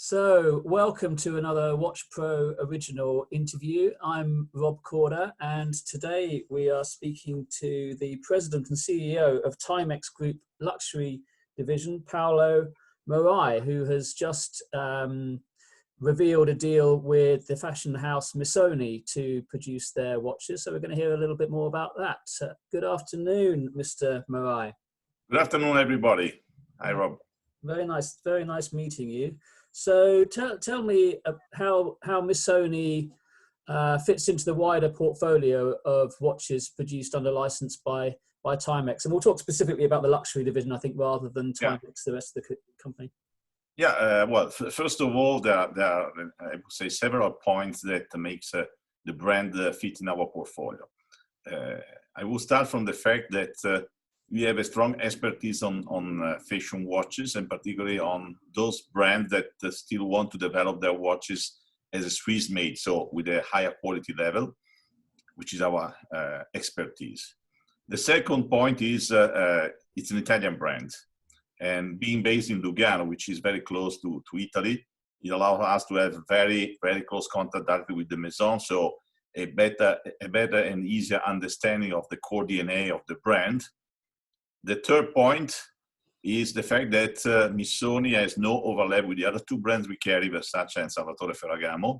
So, welcome to another Watch Pro original interview. I'm Rob Corder, and today we are speaking to the President and CEO of Timex Group Luxury Division, Paolo Marai, who has just revealed a deal with the fashion house Missoni to produce their watches. So we're going to hear a little bit more about that. Good afternoon, Mr. Marai. Good afternoon, everybody. Hi, Rob. Very nice meeting you. So tell me how Missoni fits into the wider portfolio of watches produced under license by Timex, and we'll talk specifically about the luxury division, I think, rather than Timex, the rest of the company. Yeah. Well, first of all, there are I would say several points that makes the brand fit in our portfolio. I will start from the fact that we have a strong expertise on fashion watches, and particularly on those brands that still want to develop their watches as a Swiss made, so with a higher quality level, which is our expertise. The second point is it's an Italian brand, and being based in Lugano, which is very close to Italy, it allows us to have very close contact directly with the Maison, so a better and easier understanding of the core DNA of the brand. The third point is the fact that Missoni has no overlap with the other two brands we carry, Versace and Salvatore Ferragamo,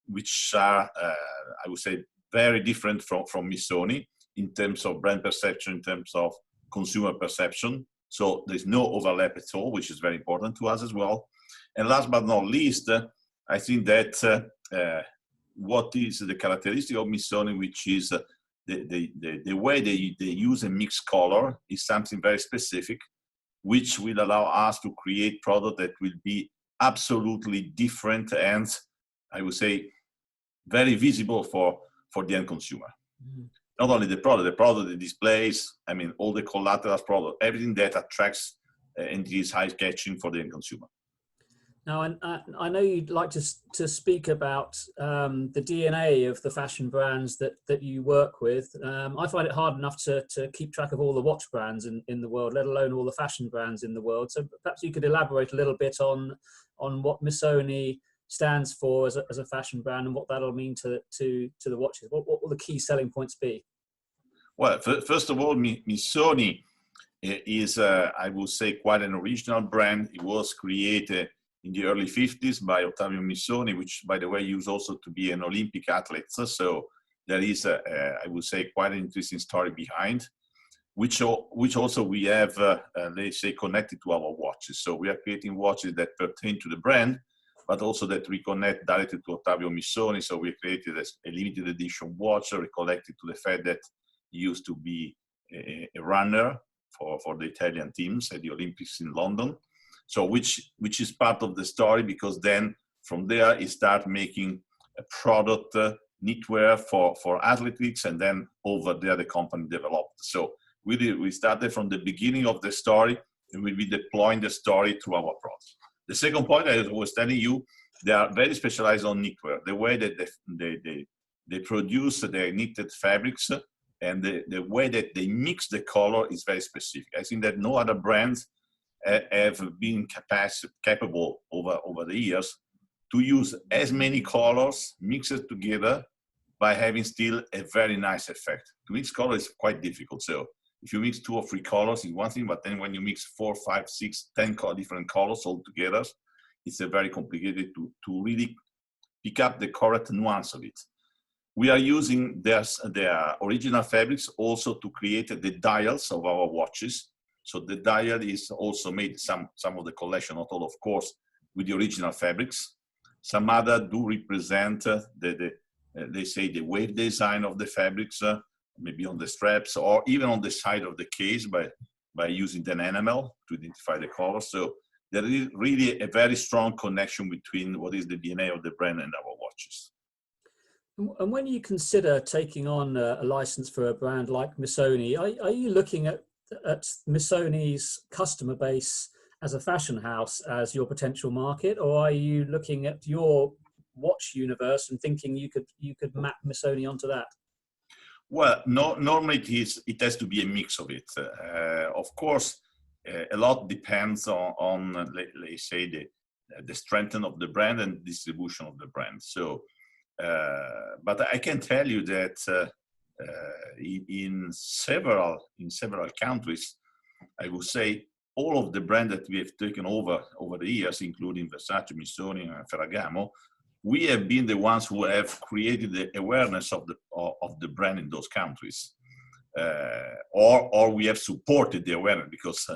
which are, I would say, very different from Missoni in terms of brand perception, in terms of consumer perception. So there's no overlap at all, which is very important to us as well. And last but not least, I think that what is the characteristic of Missoni, which is the way they use a mixed color, is something very specific, which will allow us to create product that will be absolutely different and, I would say, very visible for the end consumer. Mm-hmm. Not only the product, the displays, I mean, all the collateral product, everything that attracts and is eye-catching for the end consumer. Now, I know you'd like to speak about the DNA of the fashion brands that you work with. I find it hard enough to keep track of all the watch brands in the world, let alone all the fashion brands in the world. So perhaps you could elaborate a little bit on what Missoni stands for as a fashion brand and what that'll mean to the watches. What will the key selling points be? Well, first of all, Missoni is, I would say, quite an original brand. It was created in the early 50s by Ottavio Missoni, which, by the way, used also to be an Olympic athlete. So there is, I would say, quite an interesting story behind, which also we have, let's say, connected to our watches. So we are creating watches that pertain to the brand, but also that we connect directly to Ottavio Missoni. So we created a limited edition watch recollected to the fact that he used to be a runner for the Italian teams at the Olympics in London. So which is part of the story, because then from there he started making a product, knitwear for athletics, and then over there the company developed. So we started from the beginning of the story, and we'll be deploying the story through our products. The second point I was telling you, they are very specialized on knitwear. The way that they produce their knitted fabrics and the way that they mix the color is very specific. I think that no other brands have been capable over the years to use as many colors mixed together by having still a very nice effect. To mix colors is quite difficult. So if you mix 2 or 3 colors, it's one thing, but then when you mix 4, 5, 6, 10 different colors all together, it's very complicated to really pick up the correct nuance of it. We are using their original fabrics also to create the dials of our watches. So the dial is also made, some of the collection, not all, of course, with the original fabrics. Some other do represent they say the wave design of the fabrics, maybe on the straps or even on the side of the case by using an enamel to identify the color. So there is really a very strong connection between what is the DNA of the brand and our watches. And when you consider taking on a license for a brand like Missoni, are you looking at Missoni's customer base as a fashion house as your potential market, or are you looking at your watch universe and thinking you could map Missoni onto that? Well, no, normally it has to be a mix of it. Of course, a lot depends on let's say the strengthening of the brand and distribution of the brand. So, but I can tell you that in several countries, I would say all of the brands that we have taken over the years, including Versace, Missoni, and Ferragamo, we have been the ones who have created the awareness of the brand in those countries, or we have supported the awareness, because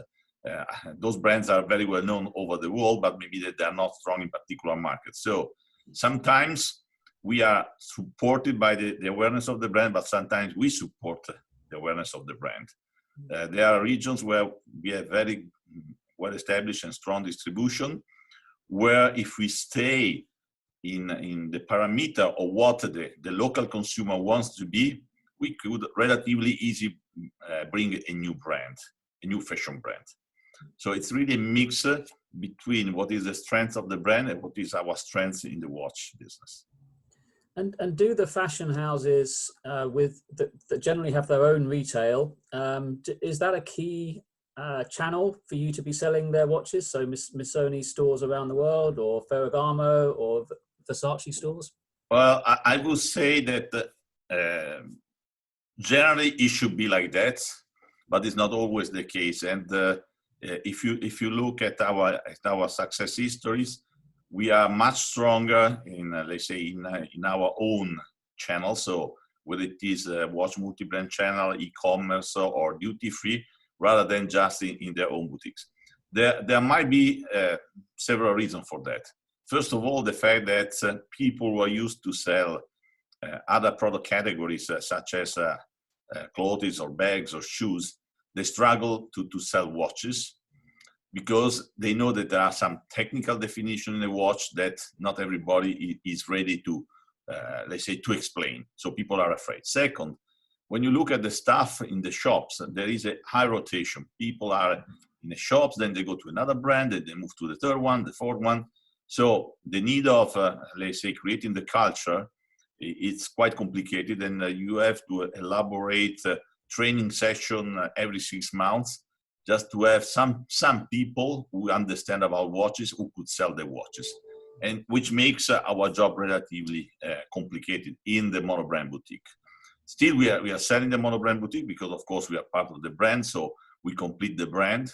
those brands are very well known over the world, but maybe they are not strong in particular markets. So sometimes we are supported by the awareness of the brand, but sometimes we support the awareness of the brand. There are regions where we have very well established and strong distribution, where if we stay in the parameter of what the local consumer wants to be, we could relatively easily bring a new brand, a new fashion brand. So it's really a mix between what is the strength of the brand and what is our strength in the watch business. And do the fashion houses that generally have their own retail, is that a key channel for you to be selling their watches? So Missoni stores around the world, or Ferragamo, or Versace stores? Well, I would say that generally it should be like that, but it's not always the case. And if you look at our success histories, we are much stronger in, let's say, in our own channel. So whether it is a watch multi-brand channel, e-commerce, or duty-free, rather than just in their own boutiques. There might be several reasons for that. First of all, the fact that people who are used to sell other product categories, such as clothes or bags or shoes, they struggle to sell watches, because they know that there are some technical definition in a watch that not everybody is ready to, let's say, to explain. So people are afraid. Second, when you look at the stuff in the shops, there is a high rotation. People are in the shops, then they go to another brand, then they move to the third one, the fourth one. So the need of, let's say, creating the culture, it's quite complicated, and you have to elaborate training session every 6 months, just to have some people who understand about watches, who could sell the watches, and which makes our job relatively complicated in the monobrand boutique. Still, we are selling the monobrand boutique because, of course, we are part of the brand, so we complete the brand.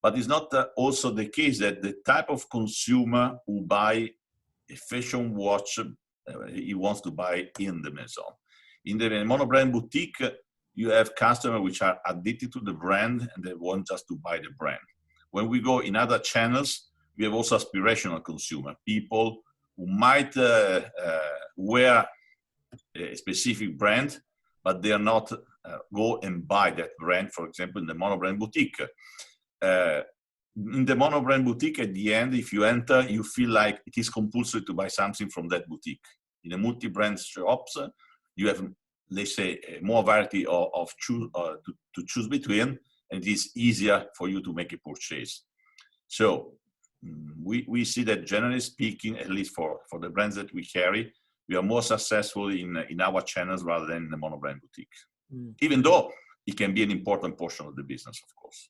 But it's not also the case that the type of consumer who buy a fashion watch, he wants to buy in the Maison. In the monobrand boutique, you have customers which are addicted to the brand and they want just to buy the brand. When we go in other channels, we have also aspirational consumer, people who might wear a specific brand, but they are not go and buy that brand, for example, in the monobrand boutique. In the monobrand boutique, at the end, if you enter, you feel like it is compulsory to buy something from that boutique. In the multi-brand shops, you have, let's say, more variety to choose between, and it is easier for you to make a purchase. So we see that, generally speaking, at least for the brands that we carry, we are more successful in our channels rather than in the monobrand boutique, even though it can be an important portion of the business, of course.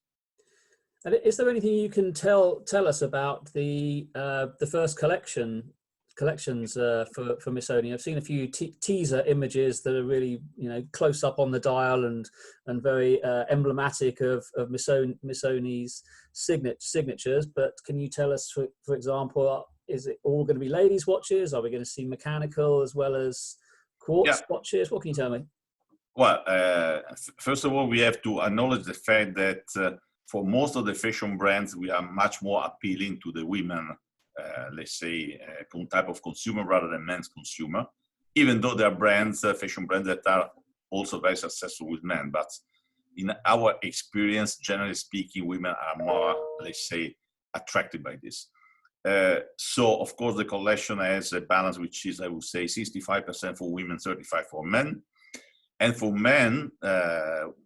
And is there anything you can tell us about the first collections for Missoni? I've seen a few teaser images that are really, close up on the dial and very emblematic of Missoni's signatures. But can you tell us, for example, is it all going to be ladies' watches? Are we going to see mechanical as well as quartz watches? What can you tell me? Well, first of all, we have to acknowledge the fact that for most of the fashion brands, we are much more appealing to the women, let's say, type of consumer rather than men's consumer, even though there are brands, fashion brands that are also very successful with men. But in our experience, generally speaking, women are more, let's say, attracted by this. So, of course, the collection has a balance, which is, I would say, 65% for women, 35% for men. And for men,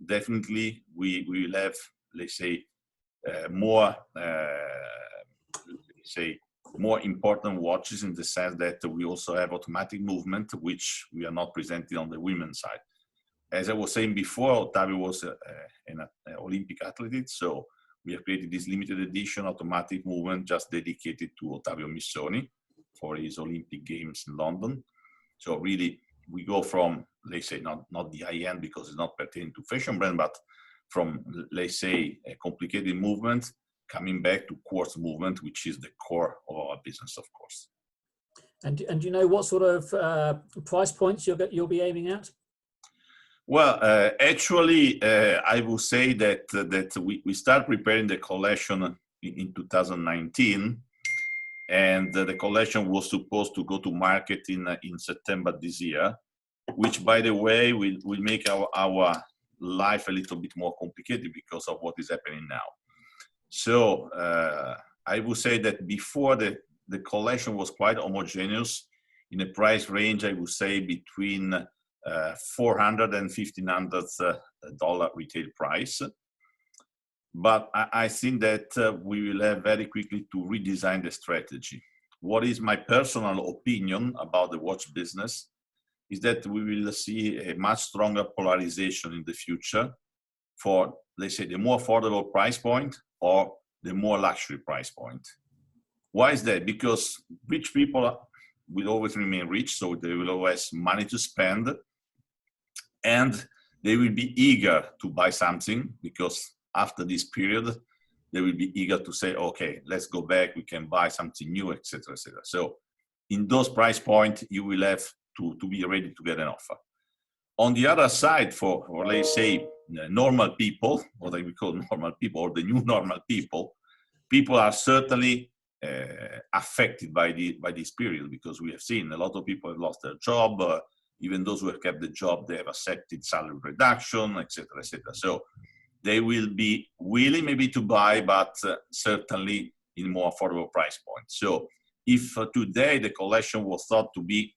definitely, we will have, let's say, more important watches, in the sense that we also have automatic movement, which we are not presenting on the women's side. As I was saying before, Ottavio was an Olympic athlete, so we have created this limited edition automatic movement just dedicated to Ottavio Missoni for his Olympic Games in London. So really, we go from, let's say, not the high end because it's not pertaining to fashion brand, but from, let's say, a complicated movement coming back to quartz movement, which is the core of our business, of course. And do you know what sort of price points you'll be aiming at? Well, actually, I will say that we start preparing the collection in 2019, and the collection was supposed to go to market in September this year, which, by the way, will make our life a little bit more complicated because of what is happening now. So I would say that before the collection was quite homogeneous in a price range, I would say between $400 and $1,500 retail price. But I think that we will have very quickly to redesign the strategy. What is my personal opinion about the watch business is that we will see a much stronger polarization in the future for, let's say, the more affordable price point or the more luxury price point. Why is that? Because rich people will always remain rich, so they will always have money to spend, and they will be eager to buy something because after this period, they will be eager to say, okay, let's go back, we can buy something new, etc., etc. So in those price points, you will have to be ready to get an offer. On the other side, for let's say, normal people, what we call normal people, or the new normal people, people are certainly affected by this period, because we have seen a lot of people have lost their job. Even those who have kept the job, they have accepted salary reduction, etc., etc. So they will be willing maybe to buy, but certainly in more affordable price points. So if today the collection was thought to be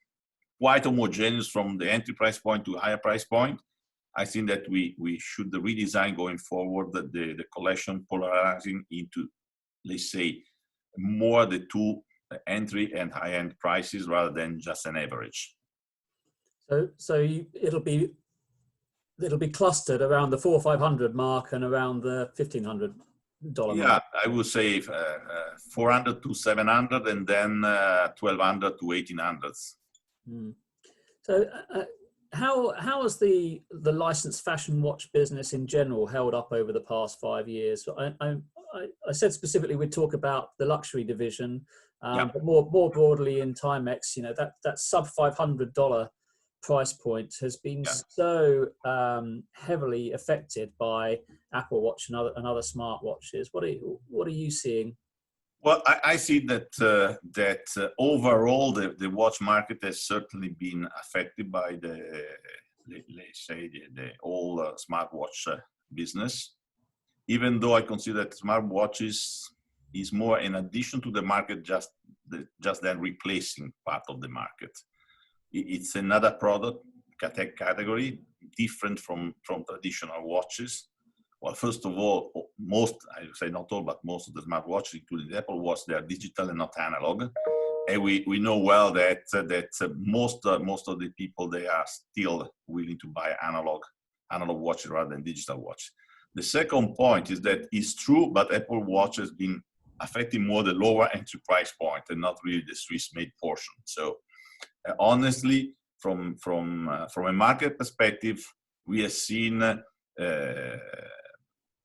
quite homogeneous from the entry price point to higher price point, I think that we should redesign going forward the collection, polarizing into, let's say, more the two entry and high-end prices rather than just an average. So it'll be clustered around the $400 or $500 mark and around the $1,500 mark. Yeah, I would say 400 to 700, and then 1200 to 1800. So how has the licensed fashion watch business in general held up over the past 5 years? I said specifically we'd talk about the luxury division, but more broadly in Timex, you know, that sub $500 price point has been so heavily affected by Apple Watch and other smart watches. What are you seeing? Well, I see that overall the watch market has certainly been affected by let's say the whole smartwatch business. Even though I consider that smartwatches is more in addition to the market, just than replacing part of the market. It's another product category, different from traditional watches. Well, first of all, most, I would say not all, but most of the smartwatches, including the Apple Watch, they are digital and not analog. And we know well that most of the people, they are still willing to buy analog watches rather than digital watch. The second point is that it's true, but Apple Watch has been affecting more the lower entry price point and not really the Swiss-made portion. So honestly, from a market perspective, we have seen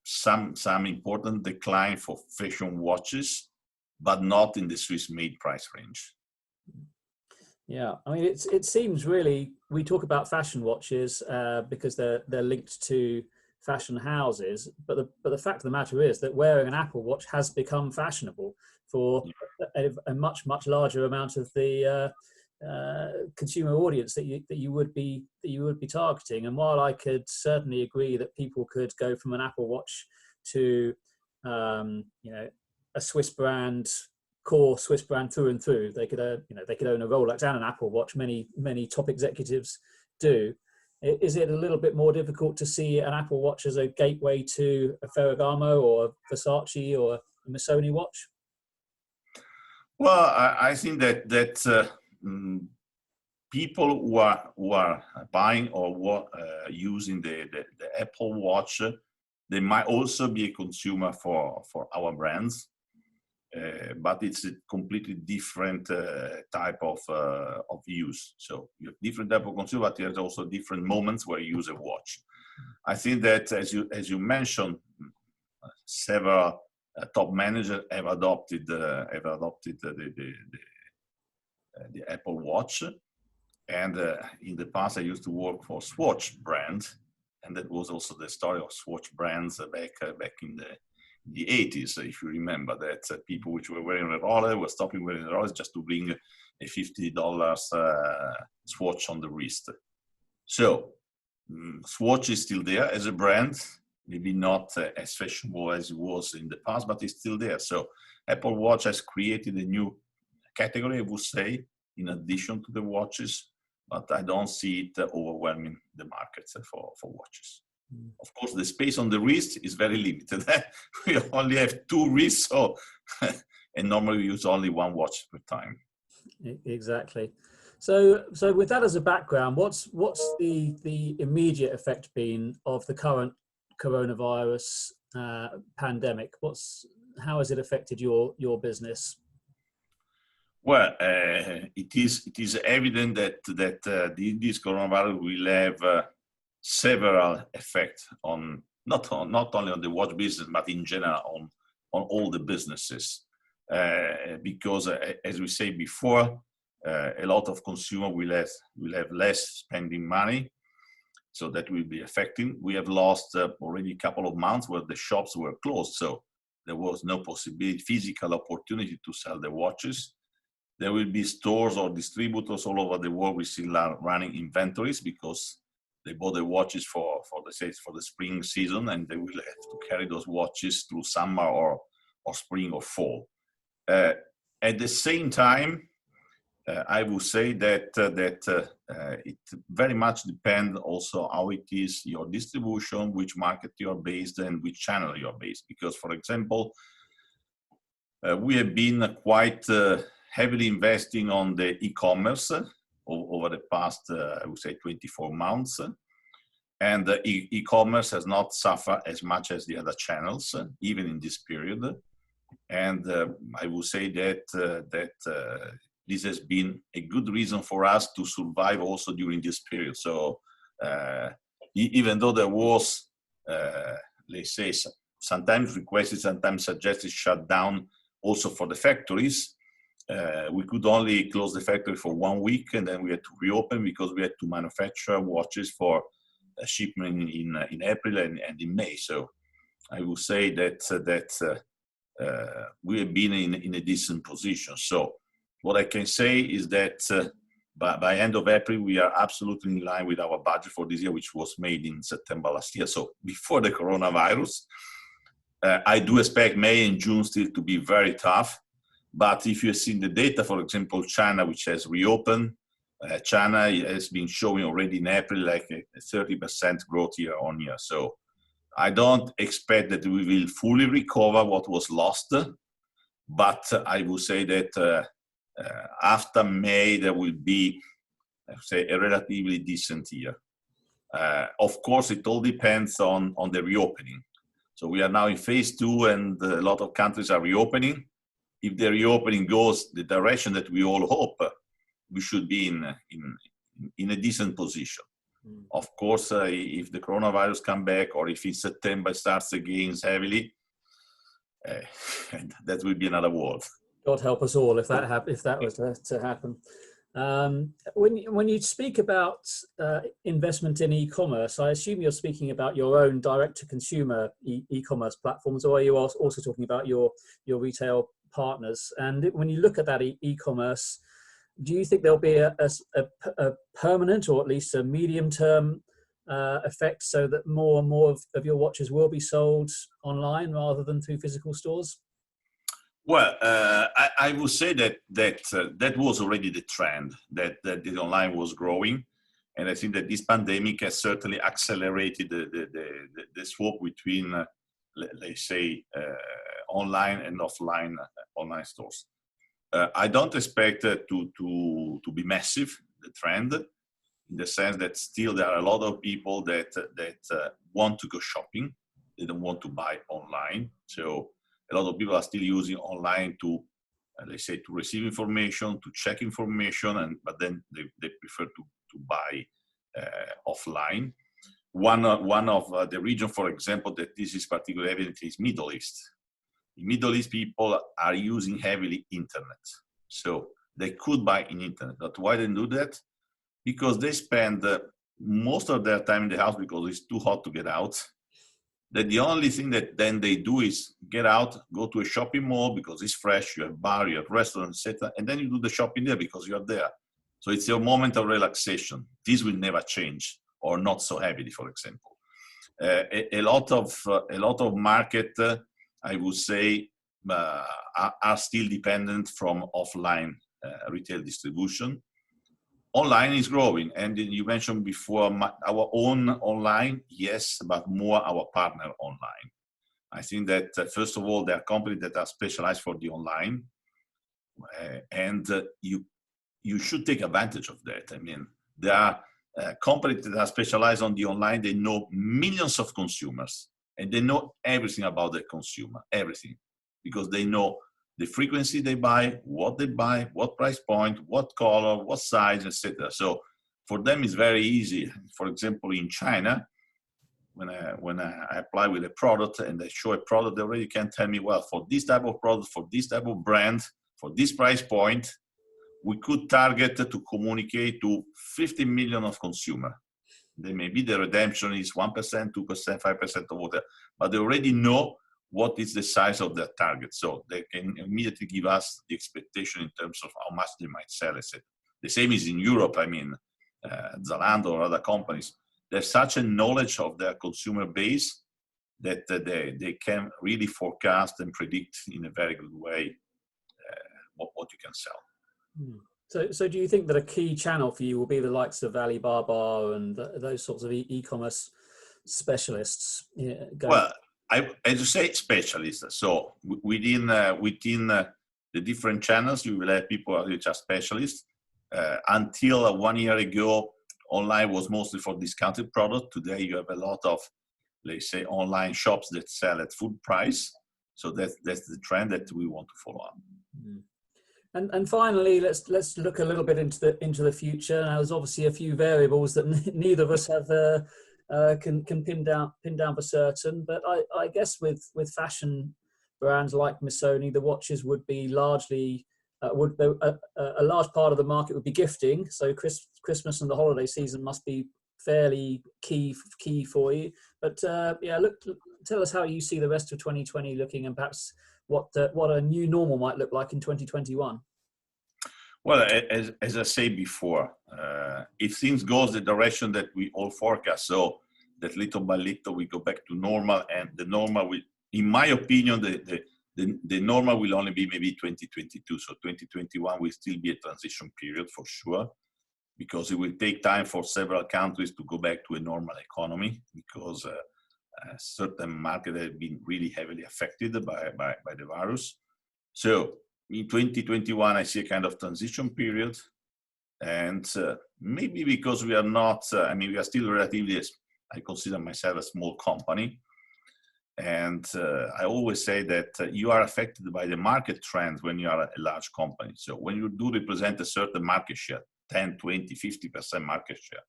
some important decline for fashion watches, but not in the Swiss-made price range. Yeah, I mean, it seems really, we talk about fashion watches because they're linked to fashion houses, but the fact of the matter is that wearing an Apple Watch has become fashionable for a much larger amount of the consumer audience that you would be targeting. And while I could certainly agree that people could go from an Apple Watch to a Swiss brand, core Swiss brand through and through, they could own a Rolex and an Apple Watch. Many top executives do. Is it a little bit more difficult to see an Apple Watch as a gateway to a Ferragamo or a Versace or a Missoni watch? Well, I think that people who are buying or using the Apple Watch they might also be a consumer for our brands, but it's a completely different type of use. So you have different type of consumer, but there's also different moments where you use a watch. I think that, as you mentioned, several top managers have adopted the Apple Watch. And in the past, I used to work for Swatch brand, and that was also the story of Swatch brands back in the 80s. If you remember that, people which were wearing a Rolex were stopping wearing a Rolex just to bring a $50 Swatch on the wrist. So Swatch is still there as a brand, maybe not as fashionable as it was in the past, but it's still there. So Apple Watch has created a new category, I would say, in addition to the watches, but I don't see it overwhelming the markets for watches. Of course, the space on the wrist is very limited. We only have 2 wrists, so and normally we use only 1 watch per time. Exactly. So with that as a background, what's the immediate effect been of the current coronavirus pandemic? How has it affected your business? Well, it is evident that this coronavirus will have several effects on not only on the watch business, but in general on all the businesses. Because as we said before, a lot of consumers will have less spending money, so that will be affecting. We have lost already a couple of months where the shops were closed, so there was no physical opportunity to sell the watches. There will be stores or distributors all over the world which still are running inventories because they bought the watches for the spring season, and they will have to carry those watches through summer or spring or fall. At the same time, I would say that it very much depends also how it is your distribution, which market you are based, and which channel you are based. Because, for example, we have been quite heavily investing on the e-commerce over the past, I would say, 24 months. And the e-commerce has not suffered as much as the other channels, even in this period. And I would say that this has been a good reason for us to survive also during this period. So even though there was, let's say, sometimes requested, sometimes suggested shutdown also for the factories, we could only close the factory for 1 week, and then we had to reopen because we had to manufacture watches for shipment in April and in May. So I would say that we have been in a decent position. So what I can say is that by end of April, we are absolutely in line with our budget for this year, which was made in September last year, so before the coronavirus. I do expect May and June still to be very tough. But if you've seen the data, for example, China, which has reopened, China has been showing already in April like a 30% growth year on year. So I don't expect that we will fully recover what was lost, but I would say that after May, there will be, I would say, a relatively decent year. Of course, it all depends on the reopening. So we are now in phase 2, and a lot of countries are reopening. If the reopening goes the direction that we all hope, we should be in a decent position. Of course, if the coronavirus come back, or if in September it starts again heavily, that will be another world. God help us all if that was to happen. When you speak about investment in e-commerce, I assume you're speaking about your own direct-to-consumer e-commerce platforms, or are you also talking about your retail partners? And when you look at that e-commerce, do you think there'll be a permanent, or at least a medium-term effect, so that more and more of your watches will be sold online rather than through physical stores? Well, I would say that was already the trend, that the online was growing, and I think that this pandemic has certainly accelerated the swap between, let's say, online and offline online stores. I don't expect to be massive, the trend, in the sense that still there are a lot of people that want to go shopping. they don't want to buy online. So a lot of people are still using online to, let's say, to receive information, to check information, but then they prefer to buy offline. One of the region, for example, that this is particularly evident is Middle East. In Middle East, people are using heavily internet. So they could buy in internet, but why they do that? Because they spend most of their time in the house because it's too hot to get out. That the only thing that then they do is get out, go to a shopping mall because it's fresh, you have bar, you have restaurant, etc. And then you do the shopping there because you're there. So it's your moment of relaxation. This will never change, or not so heavily, for example. A lot of market, I would say, are still dependent from offline retail distribution. Online is growing, and you mentioned before our own online, yes, but more our partner online. I think that first of all, there are companies that are specialized for the online, and you should take advantage of that. I mean, there are companies that are specialized on the online. They know millions of consumers, and they know everything about the consumer, everything, because they know the frequency they buy, what price point, what color, what size, etc. So for them, it's very easy. For example, in China, when I apply with a product and I show a product, they already can tell me, well, for this type of product, for this type of brand, for this price point, we could target to communicate to 50 million of consumers. Then maybe the redemption is 1%, 2%, 5% or whatever, but they already know what is the size of their target. So they can immediately give us the expectation in terms of how much they might sell, etc. The same is in Europe. I mean, Zalando or other companies, there's such a knowledge of their consumer base that they can really forecast and predict in a very good way what you can sell. So do you think that a key channel for you will be the likes of Alibaba and those sorts of e-commerce specialists? Well, as you say, specialists. So within the different channels, you will have people which are specialists. Until 1 year ago, online was mostly for discounted product. Today, you have a lot of, let's say, online shops that sell at full price. So that's the trend that we want to follow up. And finally, let's look a little bit into the future. Now, there's obviously a few variables that neither of us have can pin down for certain. But I guess with fashion brands like Missoni, the watches would be largely a large part of the market would be gifting. So Christmas and the holiday season must be fairly key for you. But tell us how you see the rest of 2020 looking, and perhaps what a new normal might look like in 2021. Well, as I said before, if things goes the direction that we all forecast, so that little by little we go back to normal, and the normal will, in my opinion, the normal will only be maybe 2022. So 2021 will still be a transition period for sure, because it will take time for several countries to go back to a normal economy, because certain markets have been really heavily affected by the virus. So in 2021, I see a kind of transition period, and maybe because we are not, we are still relatively, I consider myself a small company, and I always say that you are affected by the market trend when you are a large company. So when you do represent a certain market share, 10, 20, 50% market share,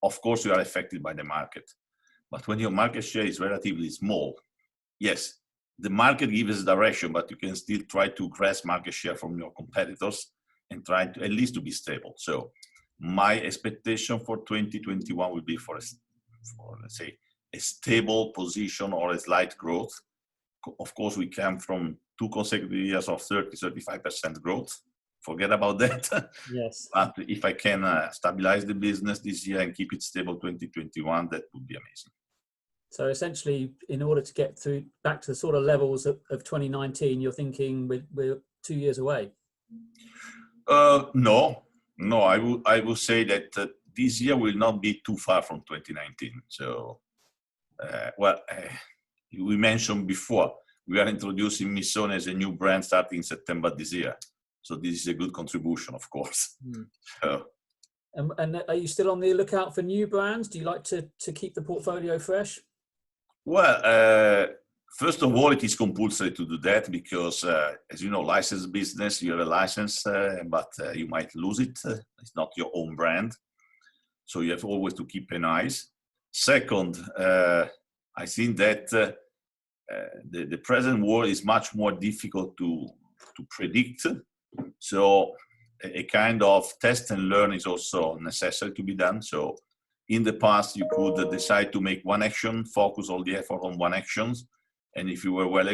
of course you are affected by the market. But when your market share is relatively small, yes, the market gives direction, but you can still try to grasp market share from your competitors and try to at least to be stable. So my expectation for 2021 will be for let's say a stable position or a slight growth. Of course, we come from 2 consecutive years of 30-35% growth. Forget about that. Yes. But if I can stabilize the business this year and keep it stable 2021, that would be amazing. So essentially, in order to get back to the sort of levels of 2019, you're thinking we're 2 years away? No. I will say that this year will not be too far from 2019. So, we mentioned before, we are introducing Missoni as a new brand starting in September this year. So this is a good contribution, of course. So. And are you still on the lookout for new brands? Do you like to keep the portfolio fresh? Well, first of all, it is compulsory to do that because, as you know, license business, you have a license, but you might lose it. It's not your own brand. So you have always to keep an eye. Second, I think that the present world is much more difficult to predict. So a kind of test and learn is also necessary to be done. So in the past, you could decide to make one action, focus all the effort on one action. And if you were well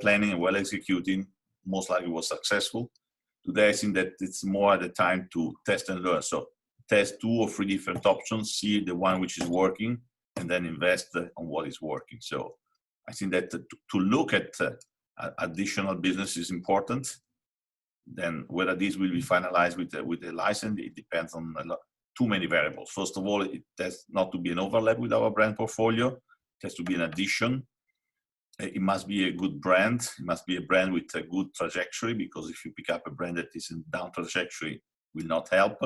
planning and well executing, most likely was successful. Today, I think that it's more the time to test and learn. So test 2 or 3 different options, see the one which is working, and then invest on what is working. So I think that to look at additional business is important. Then whether this will be finalized with the license, it depends on too many variables. First of all, it has not to be an overlap with our brand portfolio. It has to be an addition. It must be a good brand. It must be a brand with a good trajectory, because if you pick up a brand that is in down trajectory, it will not help.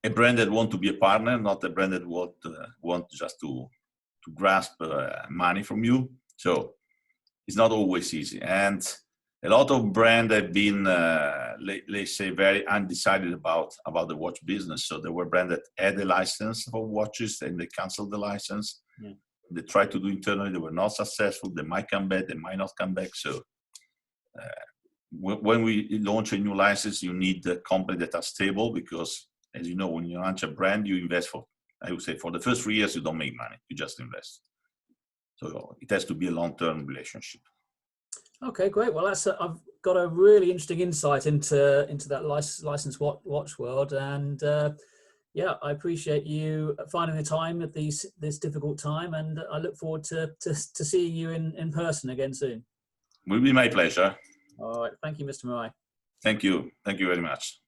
A brand that wants to be a partner, not a brand that want just to grasp money from you. So it's not always easy. And a lot of brands have been, let's say, very undecided about the watch business. So there were brands that had a license for watches and they canceled the license. Yeah. They tried to do internally, they were not successful. They might come back, they might not come back. So when we launch a new license, you need a company that are stable, because as you know, when you launch a brand, you invest for, I would say, for the first 3 years, you don't make money, you just invest. So it has to be a long-term relationship. Okay, great. Well, I've got a really interesting insight into that licensed watch world, and yeah, I appreciate you finding the time at this difficult time, and I look forward to seeing you in person again soon. It will be my pleasure. All right, thank you, Mr. Marai. Thank you very much.